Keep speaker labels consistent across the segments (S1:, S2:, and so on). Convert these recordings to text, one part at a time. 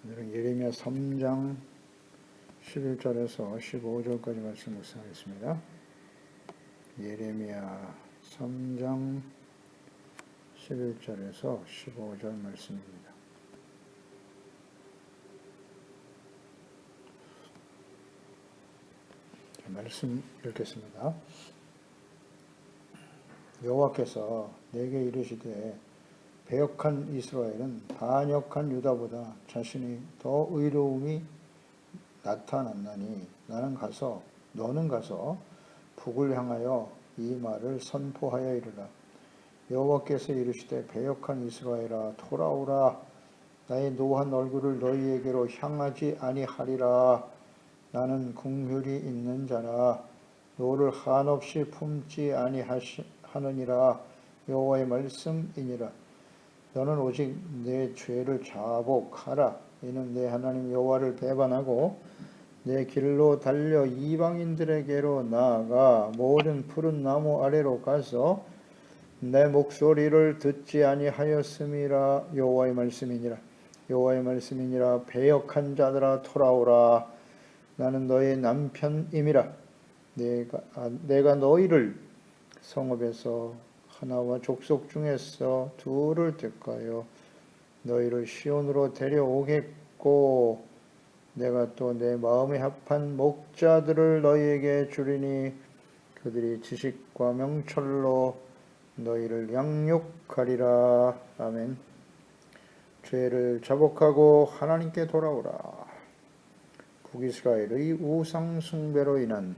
S1: 오늘은 예레미야 3장 11절에서 15절까지 말씀 묵상하겠습니다. 예레미야 3장 11절에서 15절 말씀입니다. 말씀 읽겠습니다. 여호와께서 내게 이르시되 배역한 이스라엘은 반역한 유다보다 자신이 더 의로움이 나타났나니 너는 가서 북을 향하여 이 말을 선포하여 이르라. 여호와께서 이르시되 배역한 이스라엘아 돌아오라. 나의 노한 얼굴을 너희에게로 향하지 아니하리라. 나는 긍휼이 있는 자라. 너를 한없이 품지 아니하느니라. 여호와의 말씀이니라. 너는 오직 내 죄를 자복하라. 이는 내 하나님 여호와를 배반하고 내 길로 달려 이방인들에게로 나아가 모든 푸른 나무 아래로 가서 내 목소리를 듣지 아니하였음이라. 여호와의 말씀이니라. 여호와의 말씀이니라. 배역한 자들아 돌아오라. 나는 너의 남편임이라. 내가 너희를 성읍에서 하나와 족속 중에서 둘을 택하여 너희를 시온으로 데려오겠고 내가 또 내 마음에 합한 목자들을 너희에게 주리니 그들이 지식과 명철로 너희를 양육하리라. 아멘. 죄를 자복하고 하나님께 돌아오라. 북이스라엘의 우상 숭배로 인한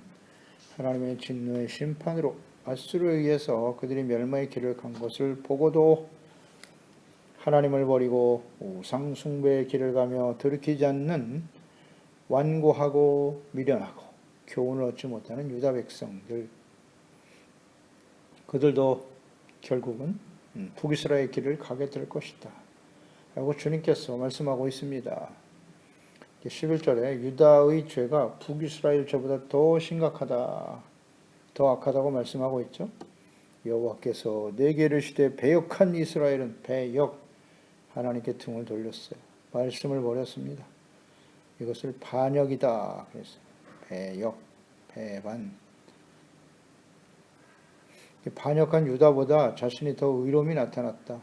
S1: 하나님의 진노의 심판으로 아수르에 의해서 그들이 멸망의 길을 간 것을 보고도 하나님을 버리고 우상 숭배의 길을 가며 들키지 않는 완고하고 미련하고 교훈을 얻지 못하는 유다 백성들, 그들도 결국은 북이스라엘 길을 가게 될 것이다 라고 주님께서 말씀하고 있습니다. 11절에 유다의 죄가 북이스라엘 죄보다 더 심각하다, 더 악하다고 말씀하고 있죠. 여호와께서 내게 이르시되 배역한 이스라엘은 배역, 하나님께 등을 돌렸어요. 말씀을 버렸습니다. 이것을 반역이다 그랬어요. 배역, 배반. 반역한 유다보다 자신이 더 의로움이 나타났다.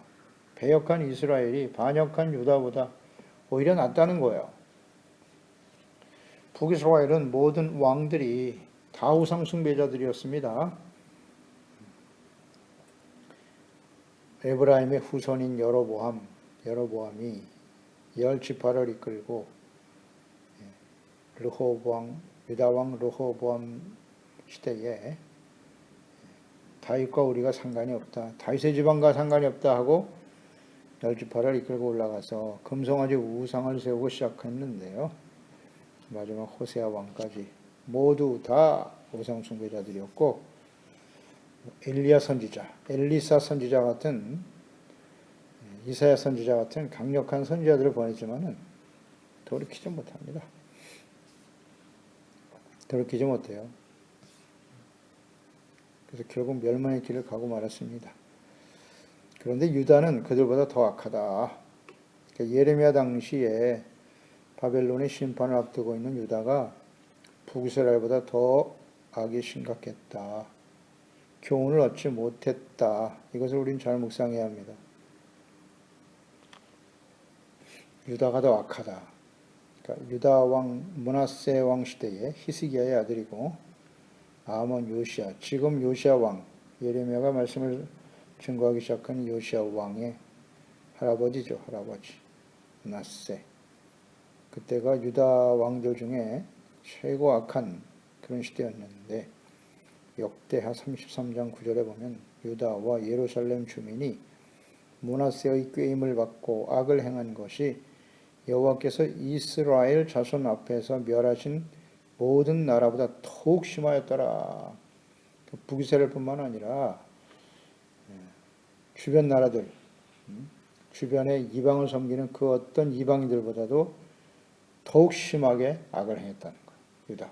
S1: 배역한 이스라엘이 반역한 유다보다 오히려 낫다는 거예요. 북이스라엘은 모든 왕들이 다 우상 숭배자들이었습니다. 에브라임의 후손인 여로보암이 10지파를 이끌고 유다왕 르호보암 시대에 다윗과 우리가 상관이 없다, 다윗의 집안과 상관이 없다 하고 10지파를 이끌고 올라가서 금송아지 우상을 세우고 시작했는데요. 마지막 호세아 왕까지 모두 다 우상 숭배자들이었고, 엘리사 선지자 같은, 이사야 선지자 같은 강력한 선지자들을 보냈지만은 돌이키지 못합니다. 돌이키지 못해요. 그래서 결국 멸망의 길을 가고 말았습니다. 그런데 유다는 그들보다 더 악하다. 그러니까 예레미야 당시에 바벨론의 심판을 앞두고 있는 유다가 북이스라엘보다 더 악이 심각했다. 교훈을 얻지 못했다. 이것을 우리는 잘 묵상해야 합니다. 유다가 더 악하다. 그러니까 유다 왕 므낫세 왕 시대에 히스기야의 아들이고 아몬 요시야, 지금 요시야 왕, 예레미야가 말씀을 증거하기 시작한 요시야 왕의 할아버지죠. 할아버지 므낫세. 그때가 유다 왕들 중에 최고 악한 그런 시대였는데, 역대하 33장 9절에 보면 유다와 예루살렘 주민이 므낫세의 꾀임을 받고 악을 행한 것이 여호와께서 이스라엘 자손 앞에서 멸하신 모든 나라보다 더욱 심하였더라. 북이스라엘뿐만 아니라 주변 나라들, 주변의 이방을 섬기는 그 어떤 이방인들보다도 더욱 심하게 악을 행했다는 거예요. 유다가.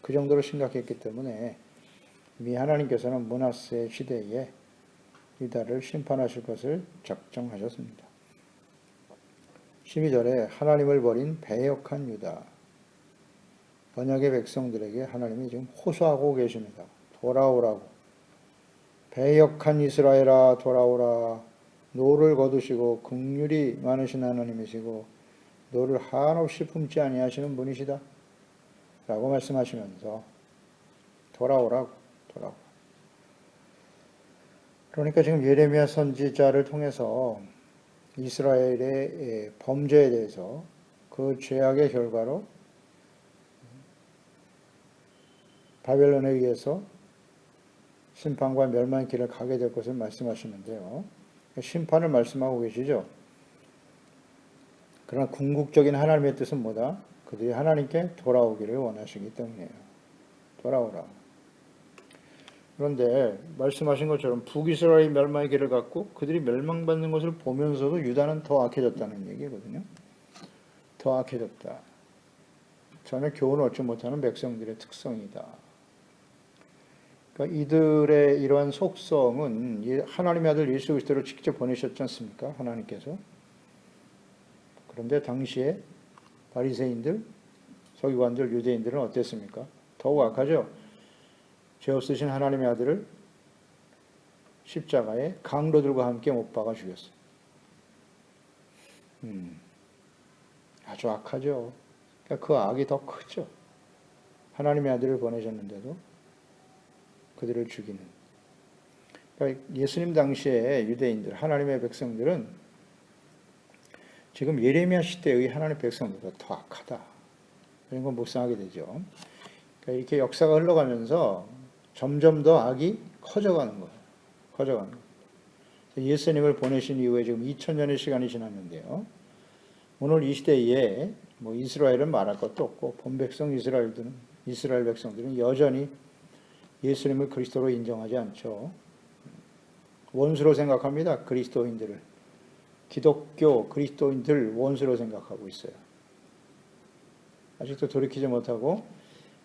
S1: 그 정도로 심각했기 때문에 이미 하나님께서는 므낫세 시대에 유다를 심판하실 것을 작정하셨습니다. 12절에 하나님을 버린 배역한 유다. 언약의 백성들에게 하나님이 지금 호소하고 계십니다. 돌아오라고. 배역한 이스라엘아 돌아오라. 노를 거두시고 긍휼이 많으신 하나님이시고 노를 한없이 품지 아니하시는 분이시다. 라고 말씀하시면서 돌아오라고. 그러니까 지금 예레미야 선지자를 통해서 이스라엘의 범죄에 대해서 그 죄악의 결과로 바벨론에 의해서 심판과 멸망의 길을 가게 될 것을 말씀하시는데요. 심판을 말씀하고 계시죠. 그러나 궁극적인 하나님의 뜻은 뭐다? 그들이 하나님께 돌아오기를 원하시기 때문이에요. 돌아오라. 그런데 말씀하신 것처럼 북이스라엘이 멸망의 길을 갔고 그들이 멸망받는 것을 보면서도 유다는 더 악해졌다는 얘기거든요. 더 악해졌다. 전혀 교훈을 얻지 못하는 백성들의 특성이다. 그러니까 이들의 이러한 속성은 하나님의 아들 예수 그리스도를 직접 보내셨지 않습니까? 하나님께서. 그런데 당시에 바리새인들, 서기관들, 유대인들은 어땠습니까? 더욱 악하죠. 죄 없으신 하나님의 아들을 십자가에 강도들과 함께 못 박아 죽였어요. 아주 악하죠. 그러니까 그 악이 더 크죠. 하나님의 아들을 보내셨는데도 그들을 죽이는. 그러니까 예수님 당시에 유대인들, 하나님의 백성들은 지금 예레미야 시대의 하나님의 백성들보다 더 악하다. 이런 걸 묵상하게 되죠. 그러니까 이렇게 역사가 흘러가면서 점점 더 악이 커져가는 거예요. 커져가는 거예요. 예수님을 보내신 이후에 지금 2000년의 시간이 지났는데요. 오늘 이 시대에 이스라엘은 말할 것도 없고 본백성 이스라엘 백성들은 여전히 예수님을 그리스도로 인정하지 않죠. 원수로 생각합니다. 그리스도인들을. 기독교 그리스도인들 원수로 생각하고 있어요. 아직도 돌이키지 못하고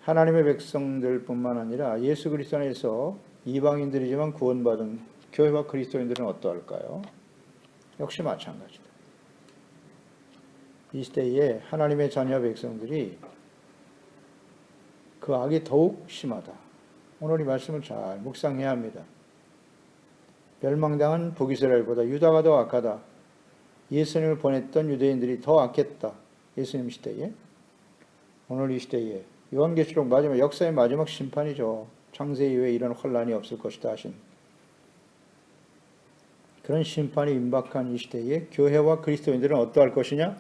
S1: 하나님의 백성들뿐만 아니라 예수 그리스도 안에서 이방인들이지만 구원받은 교회와 그리스도인들은 어떠할까요? 역시 마찬가지다. 이 시대에 하나님의 자녀 백성들이 그 악이 더욱 심하다. 오늘 이 말씀을 잘 묵상해야 합니다. 멸망당한 북이스라엘보다 유다가 더 악하다. 예수님을 보냈던 유대인들이 더 악했다. 예수님 시대에. 오늘 이 시대에 요한계시록 마지막 역사의 마지막 심판이죠. 창세 이후에 이런 혼란이 없을 것이다 하신 그런 심판이 임박한 이 시대에 교회와 그리스도인들은 어떠할 것이냐?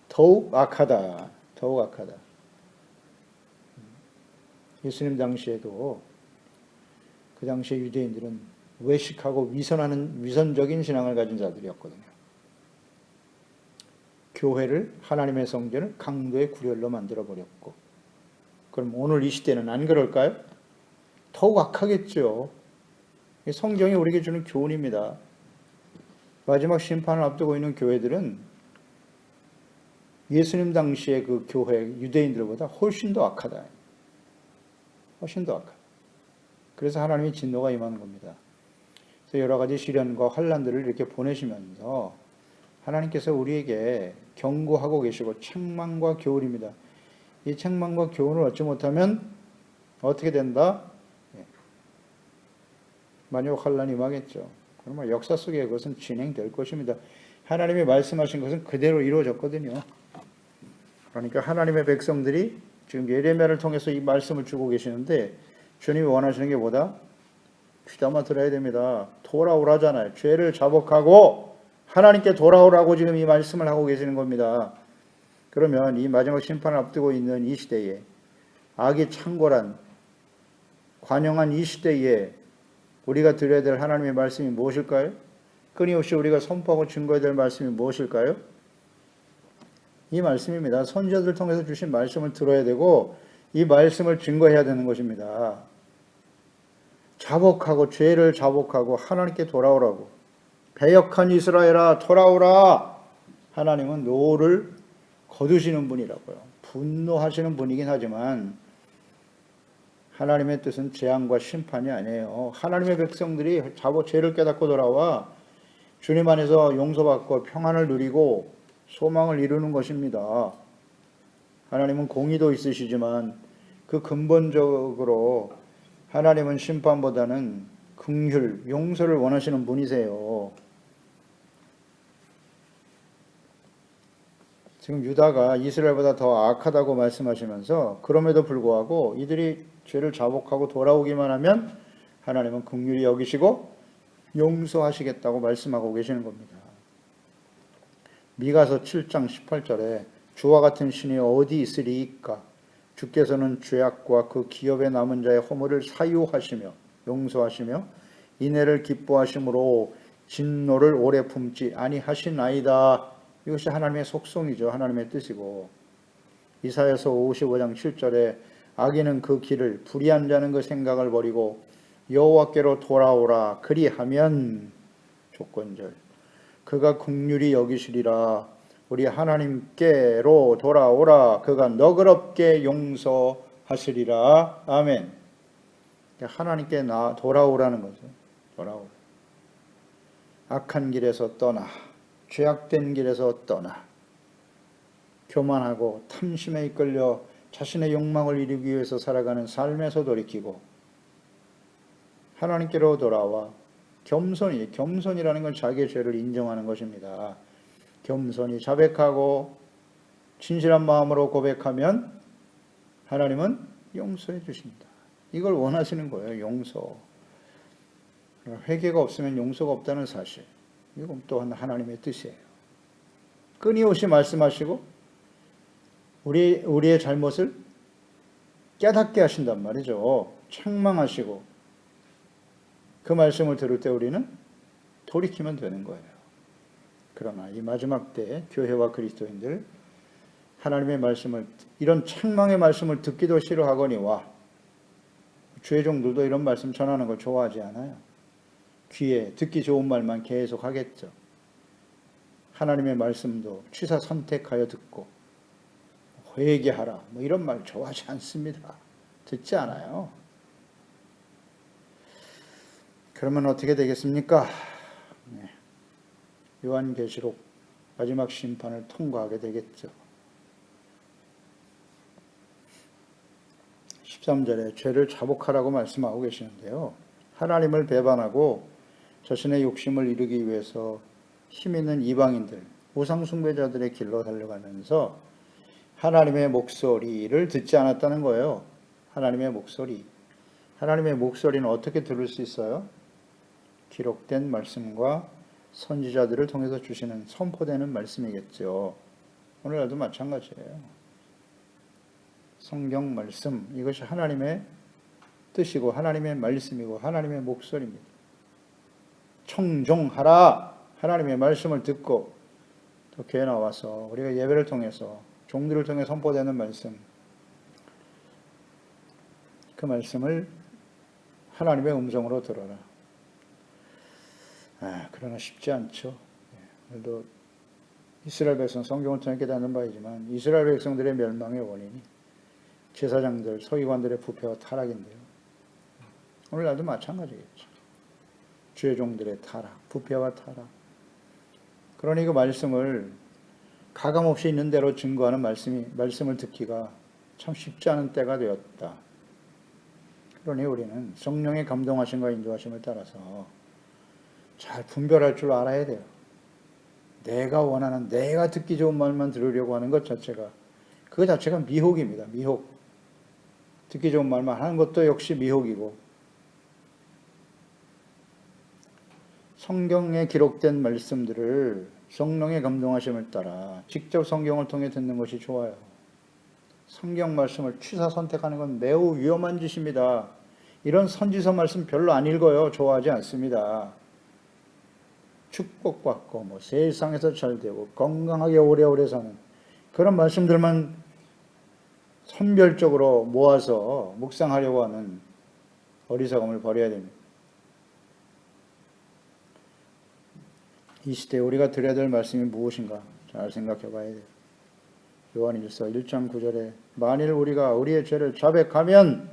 S1: 더욱 악하다. 더욱 악하다. 예수님 당시에도 그 당시에 유대인들은 외식하고 위선적인 신앙을 가진 자들이었거든요. 교회를 하나님의 성전을 강도의 구렬로 만들어버렸고 그럼 오늘 이 시대는 안 그럴까요? 더욱 악하겠죠. 성경이 우리에게 주는 교훈입니다. 마지막 심판을 앞두고 있는 교회들은 예수님 당시의 그 교회 유대인들보다 훨씬 더 악하다. 훨씬 더 악하다. 그래서 하나님의 진노가 임하는 겁니다. 그래서 여러 가지 시련과 환난들을 이렇게 보내시면서 하나님께서 우리에게 경고하고 계시고 책망과 교훈입니다. 이 책망과 교훈을 얻지 못하면 어떻게 된다? 만약 환난이 임하겠죠. 그러면 역사 속에 그것은 진행될 것입니다. 하나님이 말씀하신 것은 그대로 이루어졌거든요. 그러니까 하나님의 백성들이 지금 예레미야를 통해서 이 말씀을 주고 계시는데 주님이 원하시는 게 뭐다? 귀담아 들어야 됩니다. 돌아오라잖아요. 죄를 자복하고 하나님께 돌아오라고 지금 이 말씀을 하고 계시는 겁니다. 그러면 이 마지막 심판을 앞두고 있는 이 시대에 악이 창궐한 관영한 이 시대에 우리가 드려야 될 하나님의 말씀이 무엇일까요? 끊임없이 우리가 선포하고 증거해야 될 말씀이 무엇일까요? 이 말씀입니다. 선지자들 통해서 주신 말씀을 들어야 되고 이 말씀을 증거해야 되는 것입니다. 자복하고 죄를 자복하고 하나님께 돌아오라고. 배역한 이스라엘아 돌아오라. 하나님은 노를 거두시는 분이라고요. 분노하시는 분이긴 하지만 하나님의 뜻은 재앙과 심판이 아니에요. 하나님의 백성들이 죄를 깨닫고 돌아와 주님 안에서 용서받고 평안을 누리고 소망을 이루는 것입니다. 하나님은 공의도 있으시지만 그 근본적으로 하나님은 심판보다는 긍휼, 용서를 원하시는 분이세요. 지금 유다가 이스라엘보다 더 악하다고 말씀하시면서 그럼에도 불구하고 이들이 죄를 자복하고 돌아오기만 하면 하나님은 긍휼히 여기시고 용서하시겠다고 말씀하고 계시는 겁니다. 미가서 7장 18절에 주와 같은 신이 어디 있으리이까? 주께서는 죄악과 그 기업에 남은 자의 허물을 사유하시며 용서하시며 인애를 기뻐하심으로 진노를 오래 품지 아니하시나이다. 이것이 하나님의 속성이죠. 하나님의 뜻이고. 이사야서 55장 7절에 악인은 그 길을, 불의한 자는 그 생각을 버리고 여호와께로 돌아오라. 그리하면 조건절 그가 긍휼히 여기시리라. 우리 하나님께로 돌아오라. 그가 너그럽게 용서하시리라. 아멘. 하나님께 돌아오라는 거죠. 돌아오라. 악한 길에서 떠나, 죄악된 길에서 떠나, 교만하고 탐심에 이끌려 자신의 욕망을 이루기 위해서 살아가는 삶에서 돌이키고 하나님께로 돌아와 겸손이라는 건 자기의 죄를 인정하는 것입니다. 겸손히 자백하고 진실한 마음으로 고백하면 하나님은 용서해 주십니다. 이걸 원하시는 거예요. 용서. 회개가 없으면 용서가 없다는 사실. 이건 또한 하나님의 뜻이에요. 끊임없이 말씀하시고 우리의 잘못을 깨닫게 하신단 말이죠. 책망하시고 그 말씀을 들을 때 우리는 돌이키면 되는 거예요. 그러나 이 마지막 때 교회와 그리스도인들 하나님의 말씀을, 이런 책망의 말씀을 듣기도 싫어하거니와 죄종들도 이런 말씀 전하는 걸 좋아하지 않아요. 귀에 듣기 좋은 말만 계속 하겠죠. 하나님의 말씀도 취사 선택하여 듣고 회개하라 뭐 이런 말 좋아하지 않습니다. 듣지 않아요. 그러면 어떻게 되겠습니까? 요한계시록 마지막 심판을 통과하게 되겠죠. 13절에 죄를 자복하라고 말씀하고 계시는데요. 하나님을 배반하고 자신의 욕심을 이루기 위해서 힘있는 이방인들, 우상숭배자들의 길로 달려가면서 하나님의 목소리를 듣지 않았다는 거예요. 하나님의 목소리. 하나님의 목소리는 어떻게 들을 수 있어요? 기록된 말씀과 선지자들을 통해서 주시는 선포되는 말씀이겠죠. 오늘날도 마찬가지예요. 성경 말씀, 이것이 하나님의 뜻이고 하나님의 말씀이고 하나님의 목소리입니다. 청종하라. 하나님의 말씀을 듣고 또 교회 나와서 우리가 예배를 통해서 종들을 통해 선포되는 말씀, 그 말씀을 하나님의 음성으로 들어라. 그러나 쉽지 않죠. 오늘도 이스라엘 백성, 성경을 통해 깨닫는 바이지만 이스라엘 백성들의 멸망의 원인이 제사장들, 서기관들의 부패와 타락인데요. 오늘날도 마찬가지겠죠. 죄종들의 타락, 부패와 타락. 그러니 그 말씀을 가감없이 있는 대로 증거하는 말씀을 듣기가 참 쉽지 않은 때가 되었다. 그러니 우리는 성령의 감동하심과 인도하심을 따라서 잘 분별할 줄 알아야 돼요. 내가 원하는, 내가 듣기 좋은 말만 들으려고 하는 것 자체가, 그거 자체가 미혹입니다. 미혹. 듣기 좋은 말만 하는 것도 역시 미혹이고, 성경에 기록된 말씀들을 성령의 감동하심을 따라 직접 성경을 통해 듣는 것이 좋아요. 성경 말씀을 취사 선택하는 건 매우 위험한 짓입니다. 이런 선지서 말씀 별로 안 읽어요. 좋아하지 않습니다. 축복받고 세상에서 잘 되고 건강하게 오래오래 사는 그런 말씀들만 선별적으로 모아서 묵상하려고 하는 어리석음을 버려야 됩니다. 이 시대에 우리가 드려야 될 말씀이 무엇인가 잘 생각해 봐야 돼요. 요한일서 1장 9절에 만일 우리가 우리의 죄를 자백하면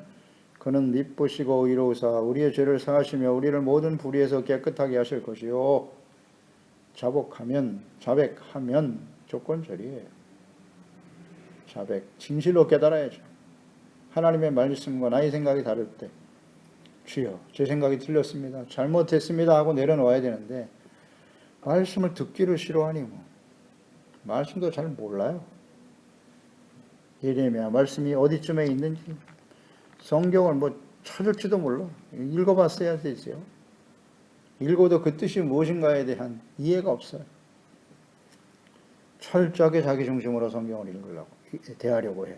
S1: 그는 미쁘시고 의로우사 우리의 죄를 사하시며 우리를 모든 불의에서 깨끗하게 하실 것이요 자백하면 조건절이에요. 자백, 진실로 깨달아야죠. 하나님의 말씀과 나의 생각이 다를 때 주여 제 생각이 틀렸습니다. 잘못했습니다 하고 내려놓아야 되는데 말씀을 듣기를 싫어하니 말씀도 잘 몰라요. 예레미야 말씀이 어디쯤에 있는지 성경을 찾을지도 몰라. 읽어봤어야 되지요. 읽어도 그 뜻이 무엇인가에 대한 이해가 없어요. 철저하게 자기 중심으로 성경을 읽으려고 대하려고 해요.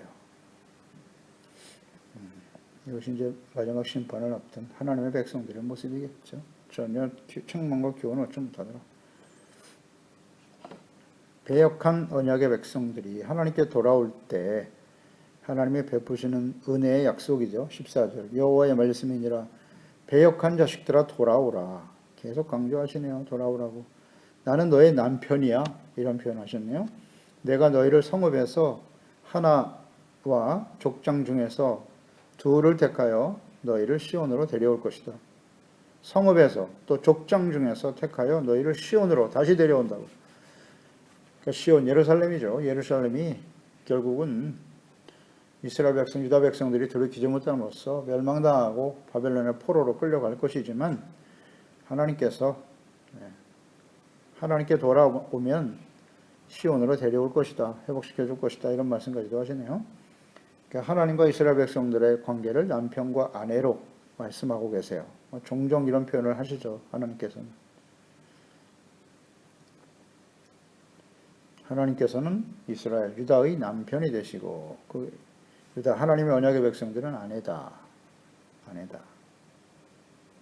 S1: 이것이 이제 마지막 심판을 앞둔 하나님의 백성들의 모습이겠죠. 전혀 책망과 교훈을 얻지 못하더라. 배역한 언약의 백성들이 하나님께 돌아올 때 하나님이 베푸시는 은혜의 약속이죠. 14절 여호와의 말씀이니라 배역한 자식들아 돌아오라. 계속 강조하시네요. 돌아오라고. 나는 너의 남편이야. 이런 표현 하셨네요. 내가 너희를 성읍에서 하나와 족장 중에서 둘을 택하여 너희를 시온으로 데려올 것이다. 성읍에서 또 족장 중에서 택하여 너희를 시온으로 다시 데려온다고. 그러니까 시온 예루살렘이죠. 예루살렘이 결국은 이스라엘 백성, 유다 백성들이 들이키지 못함으로써 멸망당하고 바벨론의 포로로 끌려갈 것이지만 하나님께 돌아오면 시온으로 데려올 것이다. 회복시켜 줄 것이다. 이런 말씀까지도 하시네요. 그러니까 하나님과 이스라엘 백성들의 관계를 남편과 아내로 말씀하고 계세요. 종종 이런 표현을 하시죠. 하나님께서는 이스라엘, 유다의 남편이 되시고 유다 하나님의 언약의 백성들은 아내다.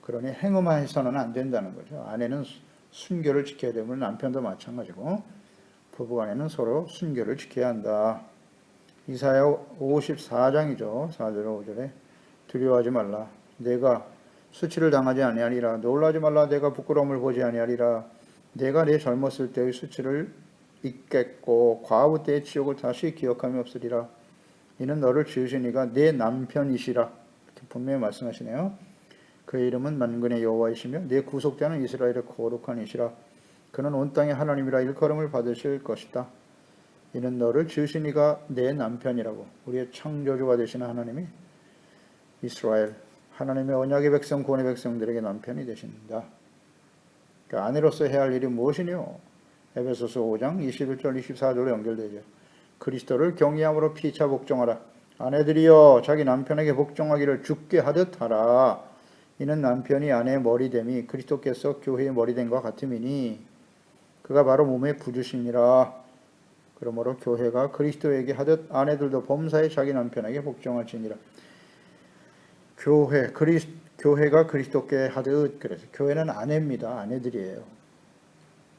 S1: 그러니 행음해서는 안 된다는 거죠. 아내는 순결을 지켜야 되면 남편도 마찬가지고 부부간에는 서로 순결을 지켜야 한다. 이사야 54장이죠. 4절 5절에 두려워하지 말라. 내가 수치를 당하지 아니하리라. 놀라지 말라. 내가 부끄러움을 보지 아니하리라. 내가 내 젊었을 때의 수치를 잊겠고 과부 때의 지옥을 다시 기억함이 없으리라. 이는 너를 지으신 이가 내 남편이시라. 이렇게 분명히 말씀하시네요. 그의 이름은 만군의 여호와이시며 내 구속자는 이스라엘의 거룩한 이시라. 그는 온 땅의 하나님이라 일컬음을 받으실 것이다. 이는 너를 지으신 이가 내 남편이라고. 우리의 창조주가 되시는 하나님이 이스라엘 하나님의 언약의 백성 구원의 백성들에게 남편이 되신다. 그러니까 아내로서 해야 할 일이 무엇이뇨? 에베소서 5장 21절 24절로 연결되죠. 그리스도를 경외함으로 피차 복종하라. 아내들이여 자기 남편에게 복종하기를 주께 하듯 하라. 이는 남편이 아내의 머리됨이 그리스도께서 교회의 머리됨과 같음이니 그가 바로 몸의 구주시니라. 그러므로 교회가 그리스도에게 하듯 아내들도 범사에 자기 남편에게 복종할지니라. 교회가 그리스도께 하듯. 그래서 교회는 아내입니다. 아내들이에요.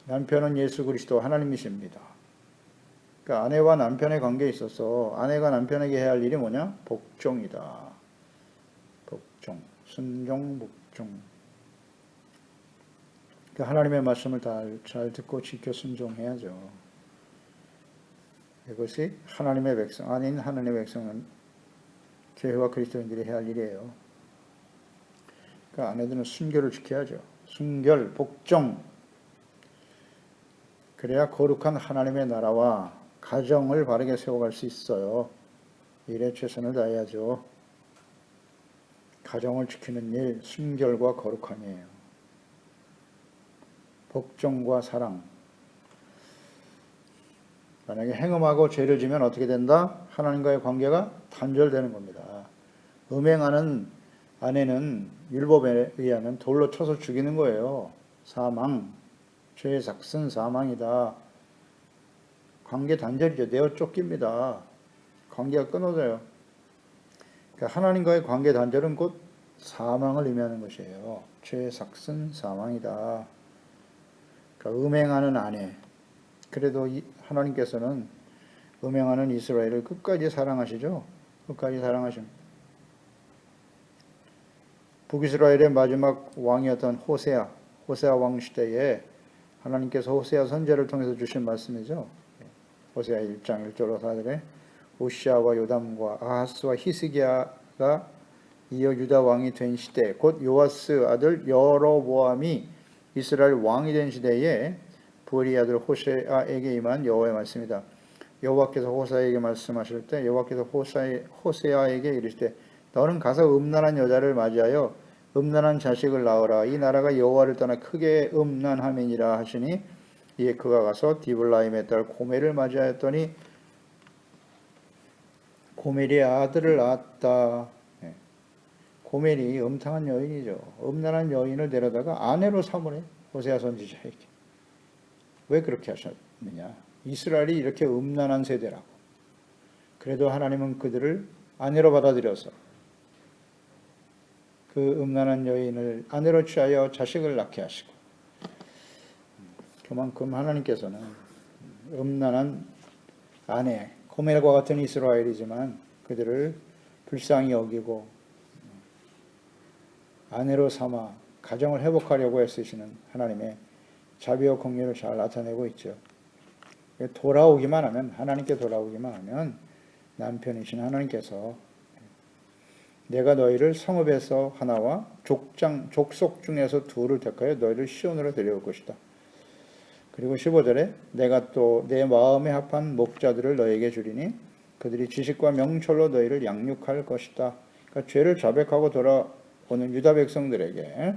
S1: 남편은 예수 그리스도 하나님이십니다. 그러니까 아내와 남편의 관계에 있어서 아내가 남편에게 해야 할 일이 뭐냐? 복종이다. 복종, 순종, 복종. 그러니까 하나님의 말씀을 잘 듣고 지켜 순종해야죠. 이것이 하나님의 백성, 아닌 하나님의 백성은 교회와 그리스도인들이 해야 할 일이에요. 그러니까 아내들은 순결을 지켜야죠. 순결, 복종. 그래야 거룩한 하나님의 나라와 가정을 바르게 세워갈 수 있어요. 일에 최선을 다해야죠. 가정을 지키는 일, 순결과 거룩함이에요. 복종과 사랑. 만약에 행음하고 죄를 지면 어떻게 된다? 하나님과의 관계가 단절되는 겁니다. 음행하는 아내는 율법에 의하면 돌로 쳐서 죽이는 거예요. 사망. 죄의 삭은 사망이다. 관계 단절이죠. 내어 쫓깁니다. 관계가 끊어져요. 그러니까 하나님과의 관계 단절은 곧 사망을 의미하는 것이에요. 죄의 삭은 사망이다. 그러니까 음행하는 아내. 그래도 하나님께서는 음행하는 이스라엘을 끝까지 사랑하시죠. 끝까지 사랑하십니다. 북이스라엘의 마지막 왕이었던 호세아 왕 시대에 하나님께서 호세아 선지자를 통해서 주신 말씀이죠. 호세아 1장 1절로 4절에 우시아와 요담과 아하스와 히스기야가 이어 유다 왕이 된 시대, 곧 요아스 아들 여로보암이 이스라엘 왕이 된 시대에 부엘의 아들 호세아에게 임한 여호와의 말씀이다. 여호와께서 호세아에게 말씀하실 때 여호와께서 호세아에게 이르시되 너는 가서 음란한 여자를 맞이하여 음란한 자식을 낳으라. 이 나라가 여호와를 떠나 크게 음란함이니라 하시니 이에 그가 가서 디블라임의 딸 고멜을 맞이하였더니 고멜이 아들을 낳았다. 고멜이 음탕한 여인이죠. 음란한 여인을 데려다가 아내로 삼으래. 호세아 선지자에게. 왜 그렇게 하셨느냐? 이스라엘이 이렇게 음란한 세대라고. 그래도 하나님은 그들을 아내로 받아들여서 그 음란한 여인을 아내로 취하여 자식을 낳게 하시고, 그만큼 하나님께서는 음란한 아내, 고멜과 같은 이스라엘이지만 그들을 불쌍히 여기고 아내로 삼아 가정을 회복하려고 애쓰시는 하나님의 자비와 긍휼을 잘 나타내고 있죠. 돌아오기만 하면, 하나님께 돌아오기만 하면 남편이신 하나님께서 내가 너희를 성읍에서 하나와 족속 중에서 둘을 택하여 너희를 시온으로 데려올 것이다. 그리고 15절에 내가 또 내 마음에 합한 목자들을 너에게 주리니 그들이 지식과 명철로 너희를 양육할 것이다. 그러니까 죄를 자백하고 돌아오는 유다 백성들에게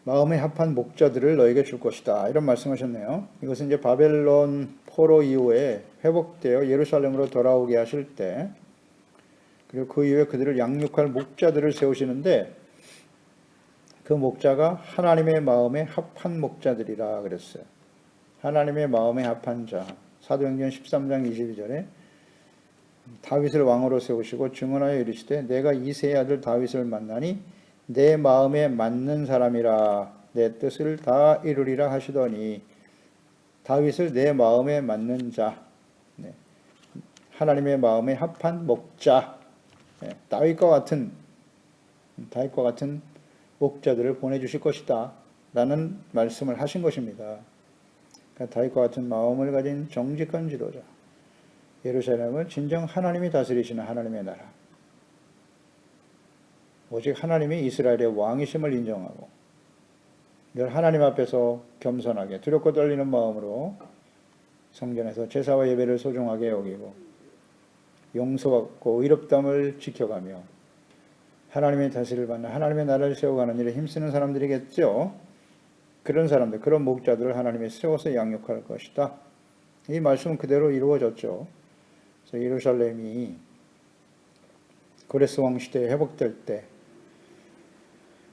S1: 마음에 합한 목자들을 너에게 줄 것이다. 이런 말씀하셨네요. 이것은 이제 바벨론 포로 이후에 회복되어 예루살렘으로 돌아오게 하실 때, 그리고 그 이후에 그들을 양육할 목자들을 세우시는데 그 목자가 하나님의 마음에 합한 목자들이라 그랬어요. 하나님의 마음에 합한 자. 사도행전 13장 22절에 다윗을 왕으로 세우시고 증언하여 이르시되 내가 이새의 아들 다윗을 만나니 내 마음에 맞는 사람이라 내 뜻을 다 이루리라 하시더니 다윗을 내 마음에 맞는 자, 하나님의 마음에 합한 목자, 다윗과 같은 목자들을 보내주실 것이다 라는 말씀을 하신 것입니다. 그러니까 다윗과 같은 마음을 가진 정직한 지도자, 예루살렘을 진정 하나님이 다스리시는 하나님의 나라, 오직 하나님이 이스라엘의 왕이심을 인정하고 늘 하나님 앞에서 겸손하게 두렵고 떨리는 마음으로 성전에서 제사와 예배를 소중하게 여기고 용서받고 의롭다함을 지켜가며 하나님의 다스리를 받는 하나님의 나라를 세워가는 일에 힘쓰는 사람들이겠죠. 그런 사람들, 그런 목자들을 하나님이 세워서 양육할 것이다. 이 말씀은 그대로 이루어졌죠. 그래서 예루살렘이 고레스 왕 시대에 회복될 때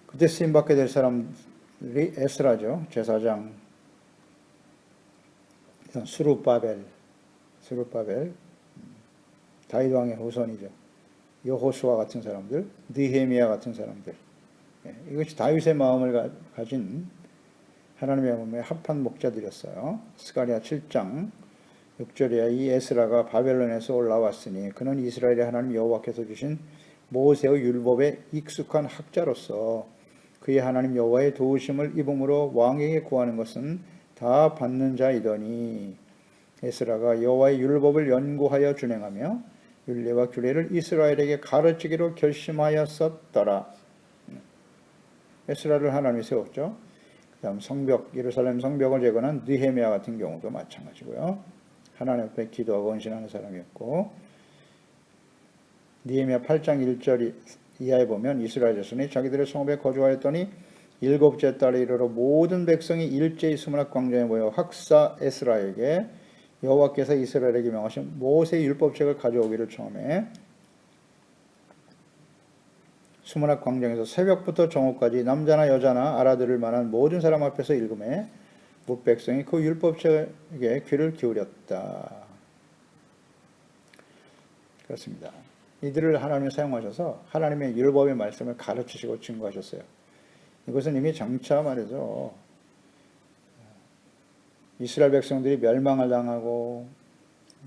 S1: 그때 쓰임받게 될 사람들이 에스라죠. 제사장, 스룹바벨, 다윗 왕의 후손이죠. 여호수아 같은 사람들, 느헤미야 같은 사람들. 이것이 다윗의 마음을 가진 하나님의 마음에 합한 목자들이었어요. 스가랴 7장 6절에 이 에스라가 바벨론에서 올라왔으니 그는 이스라엘의 하나님 여호와께서 주신 모세의 율법에 익숙한 학자로서 그의 하나님 여호와의 도우심을 입음으로 왕에게 구하는 것은 다 받는 자이더니 에스라가 여호와의 율법을 연구하여 준행하며 율례와 규례를 이스라엘에게 가르치기로 결심하였었더라. 에스라를 하나님이 세웠죠. 그 다음 성벽, 예루살렘 성벽을 재건한 느헤미야 같은 경우도 마찬가지고요. 하나님 앞에 기도하고 헌신하는 사람이었고, 느헤미야 8장 1절 이하에 보면 이스라엘 자손이 자기들의 성읍에 거주하였더니 일곱째 달에 이르러 모든 백성이 일제히 수문학 광장에 모여 학사 에스라에게 여호와께서 이스라엘에게 명하신 모세의 율법책을 가져오기를 청하매 수문학 광장에서 새벽부터 정오까지 남자나 여자나 알아들을 만한 모든 사람 앞에서 읽음에 뭇 백성이 그 율법책에 귀를 기울였다. 그렇습니다. 이들을 하나님이 사용하셔서 하나님의 율법의 말씀을 가르치시고 증거하셨어요. 이것은 이미 장차 말이죠. 이스라엘 백성들이 멸망을 당하고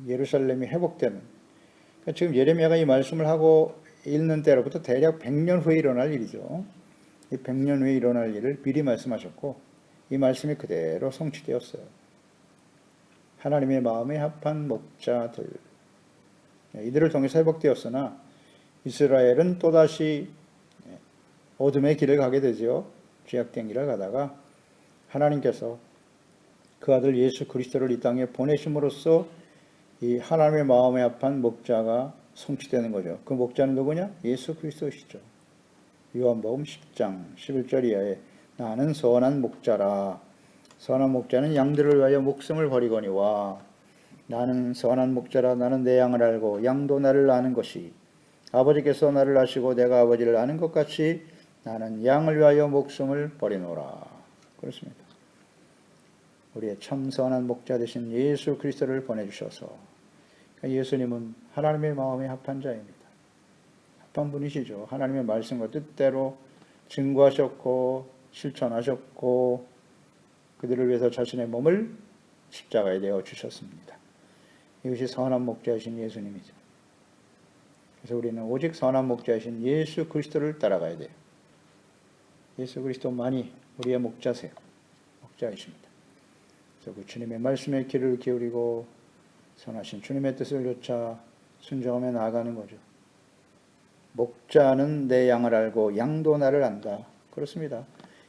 S1: 예루살렘이 회복되는, 그러니까 지금 예레미야가 이 말씀을 하고 읽는 때로부터 대략 100년 후에 일어날 일이죠. 이 100년 후에 일어날 일을 미리 말씀하셨고 이 말씀이 그대로 성취되었어요. 하나님의 마음에 합한 목자들, 이들을 통해서 회복되었으나 이스라엘은 또다시 어둠의 길을 가게 되죠. 죄악된 길을 가다가 하나님께서 그 아들 예수 그리스도를 이 땅에 보내심으로써 이 하나님의 마음에 합한 목자가 성취되는 거죠. 그 목자는 누구냐? 예수 그리스도시죠. 요한복음 10장 11절 이하에 나는 선한 목자라. 선한 목자는 양들을 위하여 목숨을 버리거니와 나는 선한 목자라. 나는 내 양을 알고 양도 나를 아는 것이 아버지께서 나를 아시고 내가 아버지를 아는 것 같이 나는 양을 위하여 목숨을 버리노라. 그렇습니다. 우리의 참 선한 목자 되신 예수 그리스도를 보내주셔서 예수님은 하나님의 마음에 합한 자입니다. 합한 분이시죠. 하나님의 말씀과 뜻대로 증거하셨고 실천하셨고 그들을 위해서 자신의 몸을 십자가에 내어 주셨습니다. 이것이 선한 목자이신 예수님이죠. 그래서 우리는 오직 선한 목자이신 예수 그리스도를 따라가야 돼요. 예수 그리스도만이 우리의 목자세요. 목자이십니다. 그래서 그 주님의 말씀에 귀를 기울이고 선하신 주님의 뜻을 좇아 순종하며 나아가는 거죠. 목자는 내 양을 알고 양도 나를 안다. 그렇습니다.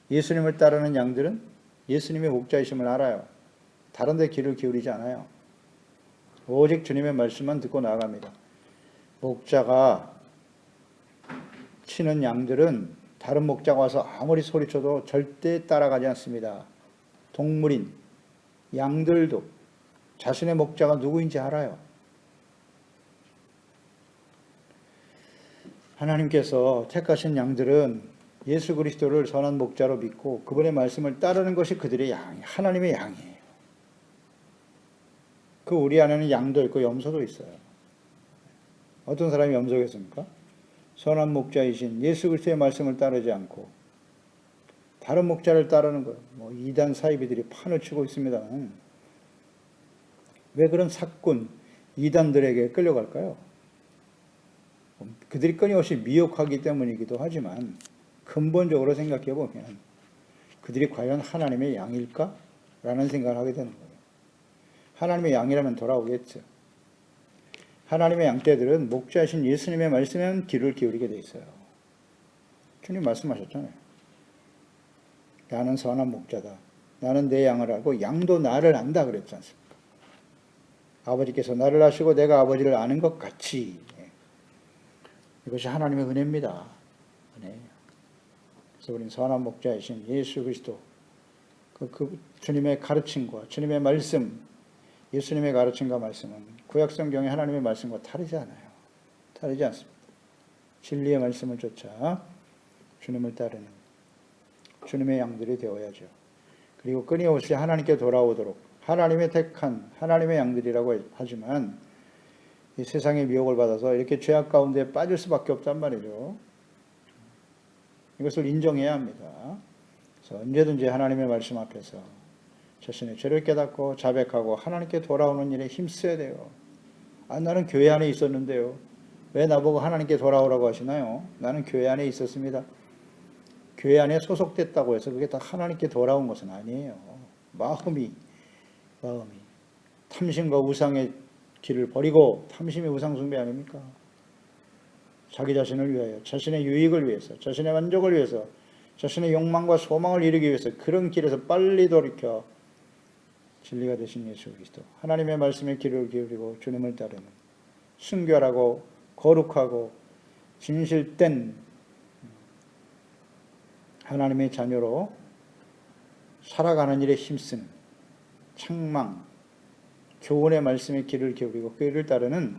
S1: 예수님을 따르는 양들은 예수님의 목자이심을 알아요. 다른 데 귀를 기울이지 않아요. 오직 주님의 말씀만 듣고 나아갑니다. 목자가 치는 양들은 다른 목자가 와서 아무리 소리쳐도 절대 따라가지 않습니다. 동물인 양들도 자신의 목자가 누구인지 알아요. 하나님께서 택하신 양들은 예수 그리스도를 선한 목자로 믿고 그분의 말씀을 따르는 것이 그들의 양이 하나님의 양이에요. 그 우리 안에는 양도 있고 염소도 있어요. 어떤 사람이 염소겠습니까? 선한 목자이신 예수 그리스도의 말씀을 따르지 않고 다른 목자를 따르는 거예요. 이단 사이비들이 판을 치고 있습니다. 왜 그런 사꾼 이단들에게 끌려갈까요? 그들이 끊임없이 미혹하기 때문이기도 하지만 근본적으로 생각해 보면 그들이 과연 하나님의 양일까? 라는 생각을 하게 되는 거예요. 하나님의 양이라면 돌아오겠죠. 하나님의 양떼들은 목자이신 예수님의 말씀에 귀를 기울이게 돼 있어요. 주님 말씀하셨잖아요. 나는 선한 목자다. 나는 내 양을 알고 양도 나를 안다 그랬지 않습니까? 아버지께서 나를 아시고 내가 아버지를 아는 것 같이. 이것이 하나님의 은혜입니다. 은혜예요. 그래서 우리는 선한 목자이신 예수 그리스도 그 주님의 가르침과 주님의 말씀, 예수님의 가르침과 말씀은 구약성경의 하나님의 말씀과 다르지 않아요. 다르지 않습니다. 진리의 말씀을 쫓아 주님을 따르는 주님의 양들이 되어야죠. 그리고 끊임없이 하나님께 돌아오도록 하나님의 택한 하나님의 양들이라고 하지만 이 세상의 미혹을 받아서 이렇게 죄악 가운데 빠질 수밖에 없단 말이죠. 이것을 인정해야 합니다. 그래서 언제든지 하나님의 말씀 앞에서 자신의 죄를 깨닫고 자백하고 하나님께 돌아오는 일에 힘써야 돼요. 나는 교회 안에 있었는데요. 왜 나보고 하나님께 돌아오라고 하시나요? 나는 교회 안에 있었습니다. 교회 안에 소속됐다고 해서 그게 다 하나님께 돌아온 것은 아니에요. 마음이 탐심과 우상의 길을 버리고 탐심의 우상 숭배 아닙니까? 자기 자신을 위하여, 자신의 유익을 위해서, 자신의 만족을 위해서, 자신의 욕망과 소망을 이루기 위해서 그런 길에서 빨리 돌이켜 진리가 되신 예수 그리스도, 하나님의 말씀에 귀를 기울이고 주님을 따르는 순결하고 거룩하고 진실된 하나님의 자녀로 살아가는 일에 힘쓰는 책망, 교훈의 말씀에 귀를 기울이고 그 일을 따르는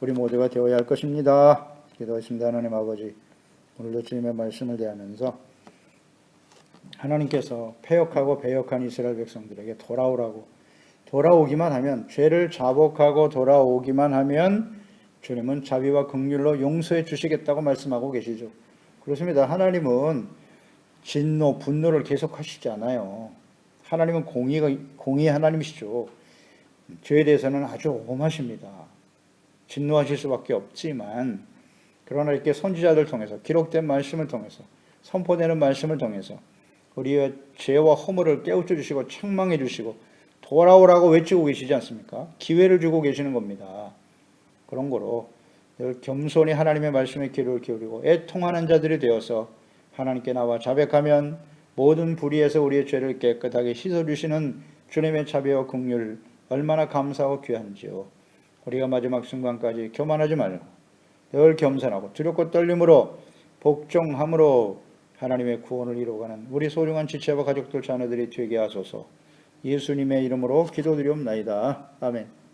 S1: 우리 모두가 되어야 할 것입니다. 기도하십니다. 하나님 아버지, 오늘도 주님의 말씀을 대하면서 하나님께서 패역하고 배역한 이스라엘 백성들에게 돌아오기만 하면, 죄를 자복하고 돌아오기만 하면 주님은 자비와 긍휼로 용서해 주시겠다고 말씀하고 계시죠. 그렇습니다. 하나님은 진노, 분노를 계속하시지 않아요. 하나님은 공의의 하나님이시죠. 죄에 대해서는 아주 엄하십니다. 진노하실 수밖에 없지만, 그러나 이렇게 선지자들 통해서, 기록된 말씀을 통해서, 선포되는 말씀을 통해서 우리의 죄와 허물을 깨우쳐 주시고 책망해 주시고 돌아오라고 외치고 계시지 않습니까? 기회를 주고 계시는 겁니다. 그런 거로 늘 겸손히 하나님의 말씀에 귀를 기울이고 애통하는 자들이 되어서 하나님께 나와 자백하면 모든 불의에서 우리의 죄를 깨끗하게 씻어주시는 주님의 자비와 긍휼 얼마나 감사하고 귀한지요. 우리가 마지막 순간까지 교만하지 말고 늘 겸손하고 두렵고 떨림으로 복종함으로 하나님의 구원을 이루어가는 우리 소중한 지체와 가족들 자녀들이 되게 하소서. 예수님의 이름으로 기도드리옵나이다. 아멘.